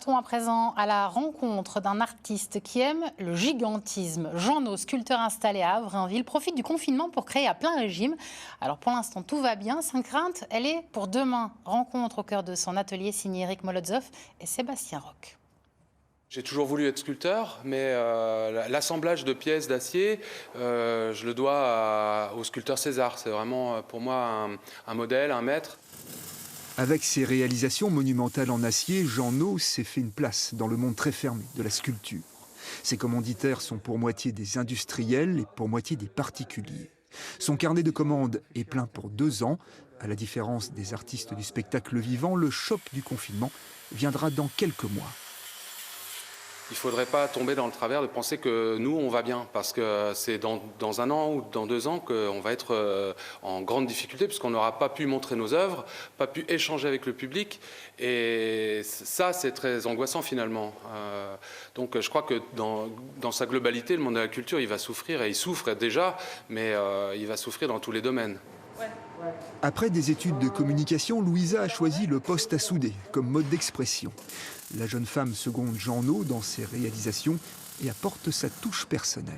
Partons à présent à la rencontre d'un artiste qui aime le gigantisme. Jean-No, sculpteur installé à Avrainville, profite du confinement pour créer à plein régime. Alors pour l'instant, tout va bien. Sa crainte, elle est pour demain. Rencontre au cœur de son atelier signé Eric Molotov et Sébastien Roch. J'ai toujours voulu être sculpteur, mais l'assemblage de pièces d'acier, je le dois au sculpteur César. C'est vraiment pour moi un modèle, un maître. Avec ses réalisations monumentales en acier, Jean-No s'est fait une place dans le monde très fermé de la sculpture. Ses commanditaires sont pour moitié des industriels et pour moitié des particuliers. Son carnet de commandes est plein pour 2 ans. À la différence des artistes du spectacle vivant, le choc du confinement viendra dans quelques mois. Il ne faudrait pas tomber dans le travers de penser que nous, on va bien, parce que c'est dans 1 an ou dans 2 ans qu'on va être en grande difficulté, puisqu'on n'aura pas pu montrer nos œuvres, pas pu échanger avec le public, et ça, c'est très angoissant finalement. Donc je crois que dans sa globalité, le monde de la culture, il va souffrir, et il souffre déjà, mais il va souffrir dans tous les domaines. Après des études de communication, Louisa a choisi le poste à souder comme mode d'expression. La jeune femme seconde Jean-No dans ses réalisations et apporte sa touche personnelle.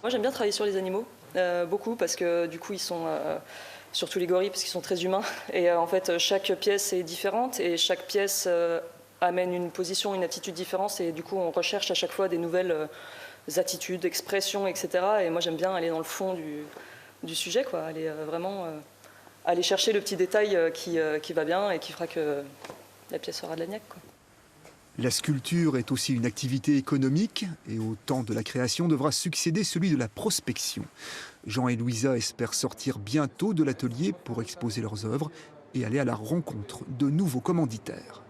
Moi j'aime bien travailler sur les animaux, beaucoup, parce que du coup ils sont, surtout les gorilles, parce qu'ils sont très humains. Et en fait chaque pièce est différente et chaque pièce amène une position, une attitude différente. Et du coup on recherche à chaque fois des nouvelles attitudes, expressions, etc. Et moi j'aime bien aller dans le fond du sujet, quoi. Aller vraiment aller chercher le petit détail qui va bien et qui fera que la pièce aura de la niaque, quoi. La sculpture est aussi une activité économique et au temps de la création devra succéder celui de la prospection. Jean et Louisa espèrent sortir bientôt de l'atelier pour exposer leurs œuvres et aller à la rencontre de nouveaux commanditaires.